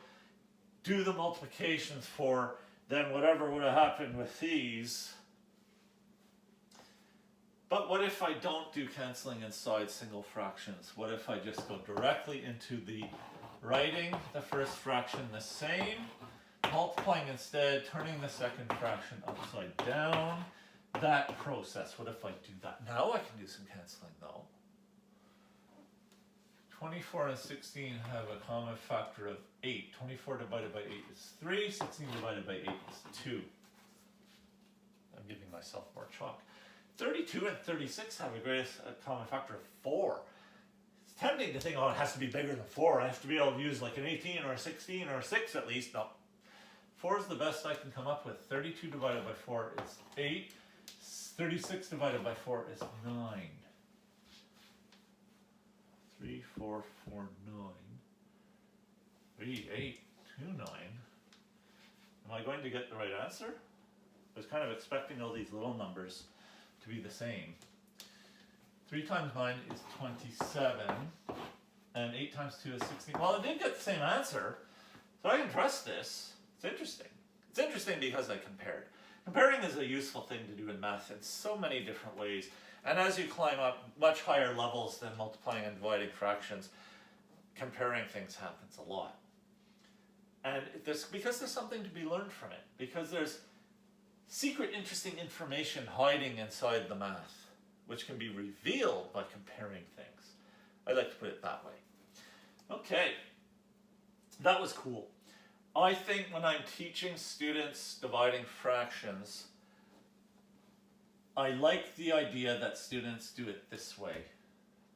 Speaker 1: do the multiplications for than whatever would have happened with these. But what if I don't do canceling inside single fractions? What if I just go directly into the writing the first fraction the same, multiplying instead, turning the second fraction upside down, that process. What if I do that? Now I can do some canceling though. 24 and 16 have a common factor of 8. 24 divided by 8 is 3. 16 divided by 8 is 2. I'm giving myself more chalk. 32 and 36 have a common factor of 4. It's tempting to think, oh, it has to be bigger than 4. I have to be able to use like an 18 or a 16 or a 6 at least. No. 4 is the best I can come up with. 32 divided by 4 is 8. 36 divided by 4 is 9. 3, 4, 4, 9. 3, 8, 2, 9. Am I going to get the right answer? I was kind of expecting all these little numbers to be the same. 3 times 9 is 27, and 8 times 2 is 16. Well, I did get the same answer, so I can trust this. It's interesting. It's interesting because I compared. Comparing is a useful thing to do in math in so many different ways, and as you climb up much higher levels than multiplying and dividing fractions, comparing things happens a lot. And because there's something to be learned from it, because there's secret interesting information hiding inside the math, which can be revealed by comparing things. I like to put it that way. Okay, that was cool. I think when I'm teaching students dividing fractions, I like the idea that students do it this way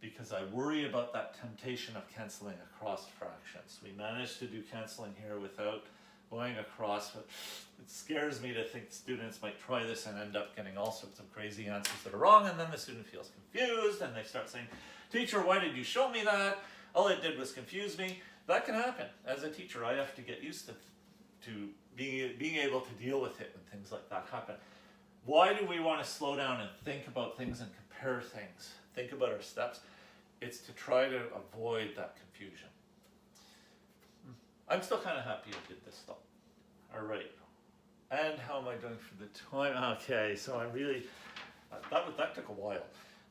Speaker 1: because I worry about that temptation of canceling across fractions. We managed to do canceling here without going across, but it scares me to think students might try this and end up getting all sorts of crazy answers that are wrong, and then the student feels confused and they start saying, "Teacher, why did you show me that? All it did was confuse me." That can happen. As a teacher, I have to get used to being able to deal with it when things like that happen. Why do we want to slow down and think about things and compare things? Think about our steps. It's to try to avoid that confusion. I'm still kind of happy I did this though. All right. And how am I doing for the time? Okay, so I'm really, that took a while.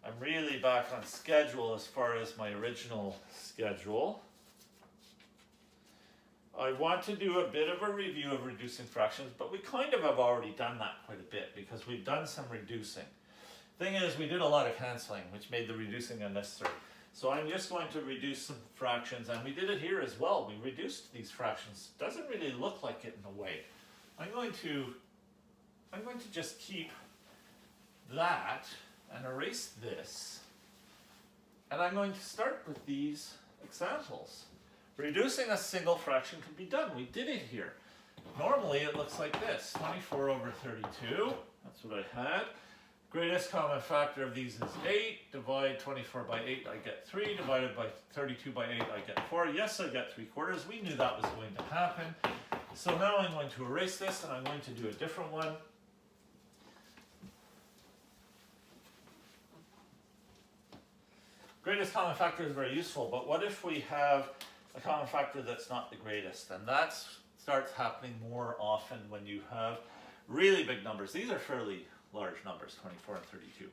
Speaker 1: I'm really back on schedule as far as my original schedule. I want to do a bit of a review of reducing fractions, but we kind of have already done that quite a bit because we've done some reducing. Thing is, we did a lot of canceling, which made the reducing unnecessary. So I'm just going to reduce some fractions, and we did it here as well. We reduced these fractions. Doesn't really look like it in a way. I'm going to just keep that and erase this, and I'm going to start with these examples. Reducing a single fraction can be done. We did it here. Normally it looks like this. 24 over 32. That's what I had. Greatest common factor of these is 8. Divide 24 by 8, I get 3. Divided by 32 by 8, I get 4. Yes, I get 3/4. We knew that was going to happen. So now I'm going to erase this, and I'm going to do a different one. Greatest common factor is very useful, but what if we have a common factor that's not the greatest? And that starts happening more often when you have really big numbers. These are fairly large numbers, 24 and 32,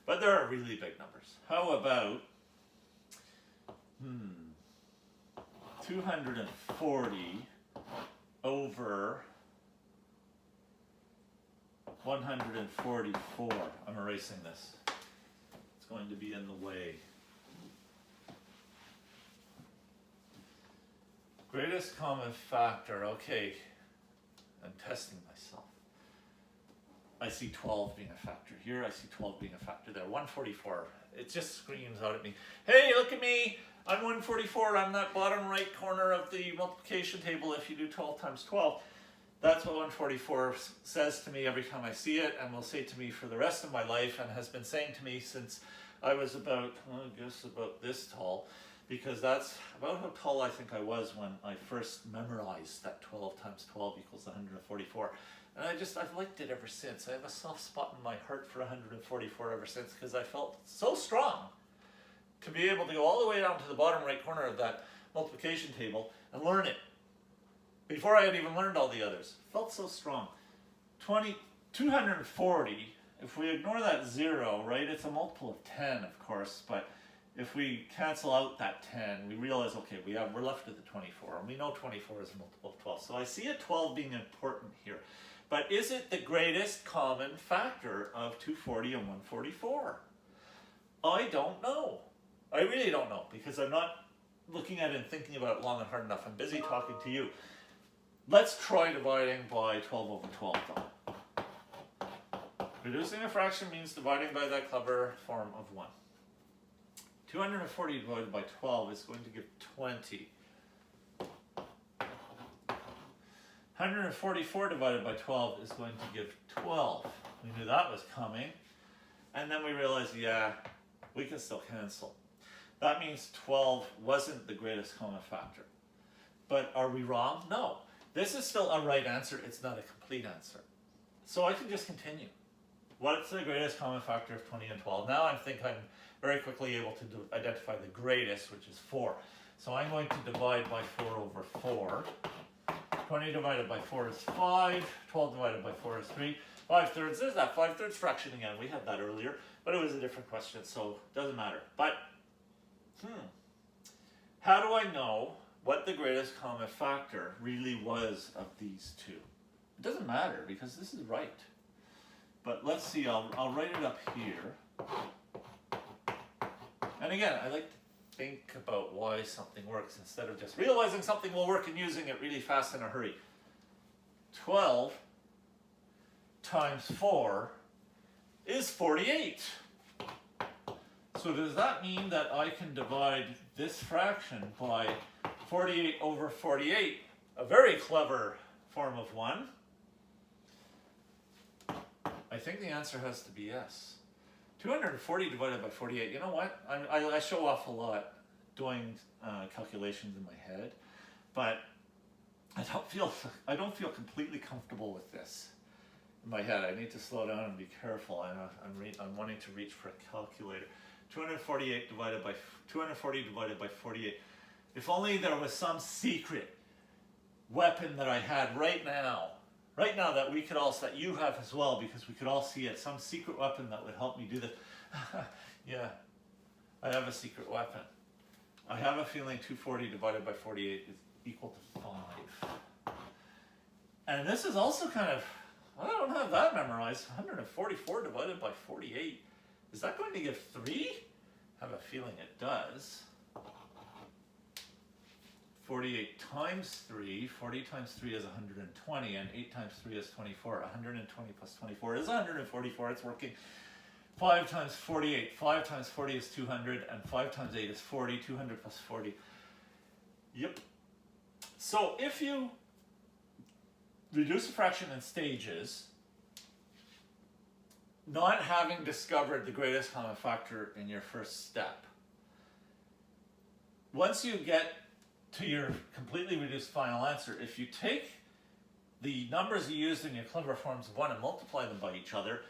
Speaker 1: but there are really big numbers. How about 240 over 144. I'm erasing this. It's going to be in the way. Greatest common factor. Okay, I'm testing myself. I see 12 being a factor here. I see 12 being a factor there. 144. It just screams out at me, "Hey, look at me. I'm 144. I'm that bottom right corner of the multiplication table if you do 12 times 12. That's what 144 says to me every time I see it, and will say to me for the rest of my life, and has been saying to me since I was about, I guess about this tall, because that's about how tall I think I was when I first memorized that 12 times 12 equals 144. And I've liked it ever since. I have a soft spot in my heart for 144 ever since, because I felt so strong to be able to go all the way down to the bottom right corner of that multiplication table and learn it before I had even learned all the others. Felt so strong. 240 if we ignore that 0, right, it's a multiple of 10, of course, but if we cancel out that 10, we realize, okay, we're left with the 24, and we know 24 is a multiple of 12. So I see a 12 being important here. But is it the greatest common factor of 240 and 144? I don't know. I really don't know, because I'm not looking at it and thinking about it long and hard enough. I'm busy talking to you. Let's try dividing by 12 over 12, though. Reducing a fraction means dividing by that clever form of 1. 240 divided by 12 is going to give 20. 144 divided by 12 is going to give 12. We knew that was coming. And then we realized, yeah, we can still cancel. That means 12 wasn't the greatest common factor. But are we wrong? No. This is still a right answer. It's not a complete answer. So I can just continue. What's the greatest common factor of 20 and 12? Now I think I'm very quickly able to identify the greatest, which is 4. So I'm going to divide by 4 over 4. 20 divided by 4 is 5. 12 divided by 4 is 3. 5/3, there's that 5/3 fraction again. We had that earlier, but it was a different question, so it doesn't matter. But, how do I know what the greatest common factor really was of these two? It doesn't matter, because this is right. But let's see, I'll write it up here. And again, I like to think about why something works instead of just realizing something will work and using it really fast in a hurry. 12 times 4 is 48. So does that mean that I can divide this fraction by 48 over 48, a very clever form of 1? I think the answer has to be yes. 240 divided by 48, you know what? I show off a lot doing calculations in my head, but I don't feel completely comfortable with this in my head. I need to slow down and be careful. I'm wanting to reach for a calculator. 240 divided by 48. If only there was some secret weapon that I had right now that we could all, that you have as well, because we could all see it, some secret weapon that would help me do this. Yeah, I have a secret weapon. I have a feeling 240 divided by 48 is equal to 5. And this is also kind of, I don't have that memorized. 144 divided by 48. Is that going to give 3? I have a feeling it does. 48 times 3, 40 times 3 is 120, and 8 times 3 is 24. 120 plus 24 is 144, it's working. 5 times 48, 5 times 40 is 200, and 5 times 8 is 40, 200 plus 40. Yep. So if you reduce a fraction in stages, not having discovered the greatest common factor in your first step, once you get to your completely reduced final answer, if you take the numbers you used in your clever forms of 1 and multiply them by each other,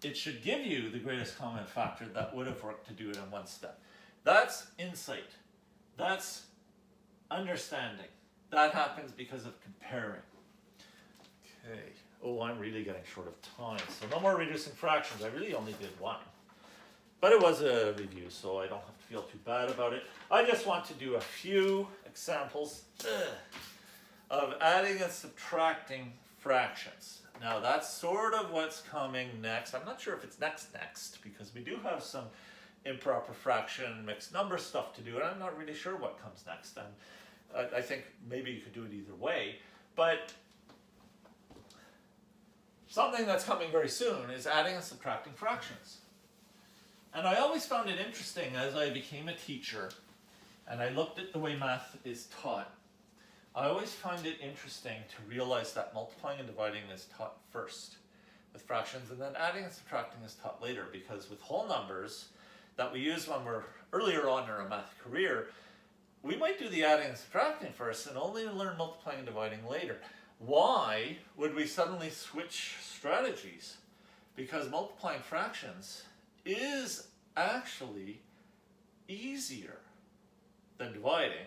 Speaker 1: it should give you the greatest common factor that would have worked to do it in one step. That's insight. That's understanding. That happens because of comparing. Okay. Oh, I'm really getting short of time, so no more reducing fractions. I really only did 1. But it was a review, so I don't have to feel too bad about it. I just want to do a few examples of adding and subtracting fractions. Now that's sort of what's coming next. I'm not sure if it's next, because we do have some improper fraction, mixed number stuff to do, and I'm not really sure what comes next. And I think maybe you could do it either way. But something that's coming very soon is adding and subtracting fractions. And I always found it interesting as I became a teacher and I looked at the way math is taught. I always find it interesting to realize that multiplying and dividing is taught first with fractions, and then adding and subtracting is taught later, because with whole numbers that we use when we're earlier on in our math career, we might do the adding and subtracting first and only learn multiplying and dividing later. Why would we suddenly switch strategies? Because multiplying fractions is actually easier than dividing,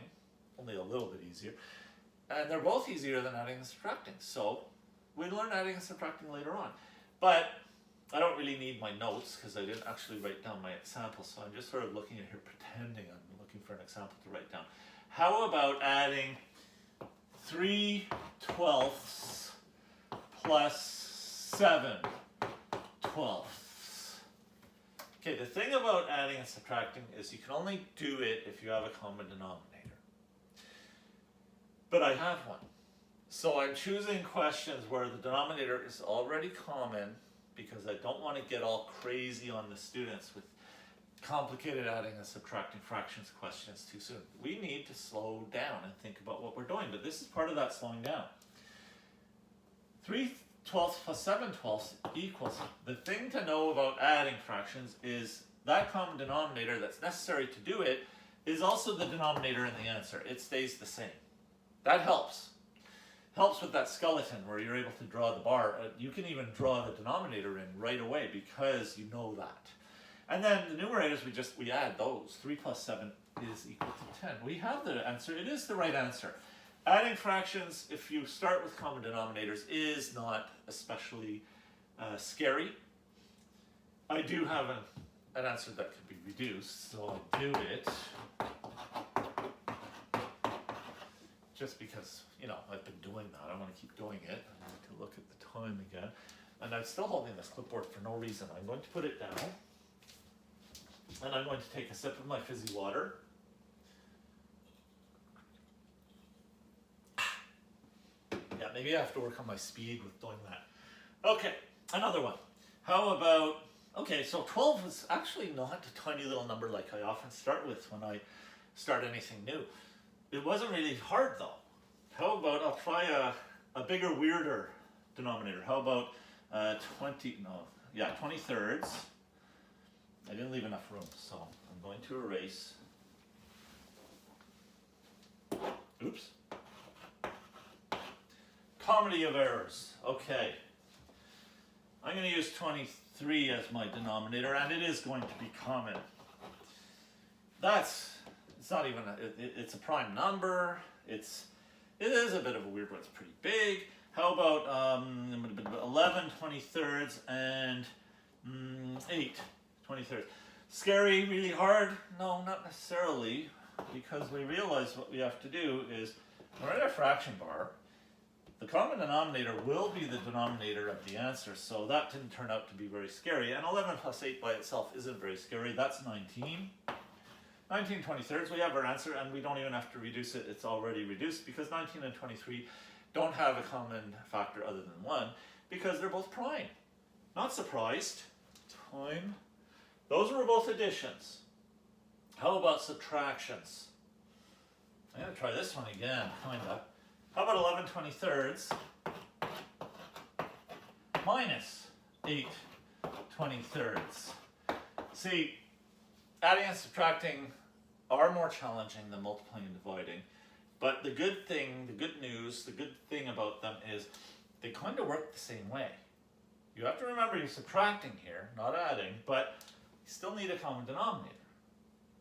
Speaker 1: only a little bit easier, and they're both easier than adding and subtracting. So we learn adding and subtracting later on. But I don't really need my notes because I didn't actually write down my example, so I'm just sort of looking at here pretending I'm looking for an example to write down. How about adding 3/12 plus 7/12? Okay, the thing about adding and subtracting is you can only do it if you have a common denominator. But I have one. So I'm choosing questions where the denominator is already common because I don't want to get all crazy on the students with complicated adding and subtracting fractions questions too soon. We need to slow down and think about what we're doing, but this is part of that slowing down. 3/12 plus 7/12 equals, the thing to know about adding fractions is that common denominator that's necessary to do it is also the denominator in the answer. It stays the same. That helps. Helps with that skeleton where you're able to draw the bar. You can even draw the denominator in right away because you know that. And then the numerators, we add those. 3 plus 7 is equal to 10. We have the answer. It is the right answer. Adding fractions, if you start with common denominators, is not especially scary. I do have an answer that could be reduced, so I'll do it. Just because, I've been doing that. I want to keep doing it. I need to look at the time again. And I'm still holding this clipboard for no reason. I'm going to put it down. And I'm going to take a sip of my fizzy water. Yeah, maybe I have to work on my speed with doing that. Okay, another one. How about, so 12 is actually not a tiny little number like I often start with when I start anything new. It wasn't really hard though. How about, I'll try a bigger, weirder denominator. How about 20/3. I didn't leave enough room, so I'm going to erase. Oops. Comedy of errors. Okay. I'm going to use 23 as my denominator, and it is going to be common. It's not even, it's a prime number. It is a bit of a weird one. It's pretty big. How about 11/23 and 8/23? Scary, really hard? No, not necessarily, because we realize what we have to do is, we're in a fraction bar. The common denominator will be the denominator of the answer, so that didn't turn out to be very scary. And 11 plus 8 by itself isn't very scary. That's 19. 19/23, we have our answer, and we don't even have to reduce it. It's already reduced because 19 and 23 don't have a common factor other than 1 because they're both prime. Not surprised. Time. Those were both additions. How about subtractions? I'm going to try this one again, kind of. How about 11/23 minus 8/23? See, adding and subtracting are more challenging than multiplying and dividing. But the good news, the good thing about them is they kind of work the same way. You have to remember you're subtracting here, not adding, but you still need a common denominator.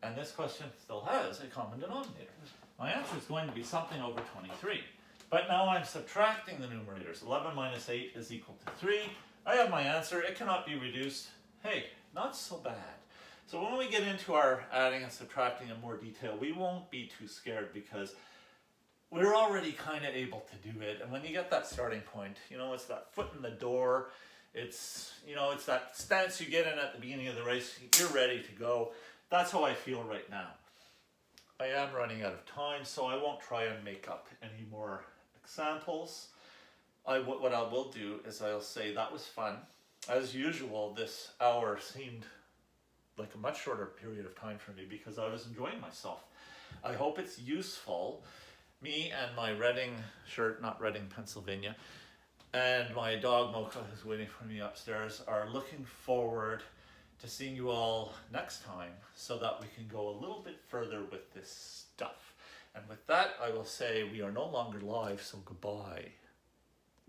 Speaker 1: And this question still has a common denominator. My answer is going to be something over 23. But now I'm subtracting the numerators. 11 minus 8 is equal to 3. I have my answer. It cannot be reduced. Hey, not so bad. So when we get into our adding and subtracting in more detail, we won't be too scared because we're already kind of able to do it. And when you get that starting point, it's that foot in the door. It's that stance you get in at the beginning of the race. You're ready to go. That's how I feel right now. I am running out of time, so I won't try and make up any more examples. What I will do is I'll say that was fun. As usual, this hour seemed like a much shorter period of time for me because I was enjoying myself. I hope it's useful. Me and my Reading shirt, not Reading, Pennsylvania, and my dog Mocha, who's waiting for me upstairs, are looking forward to seeing you all next time so that we can go a little bit further with this stuff. And with that, I will say we are no longer live, so goodbye.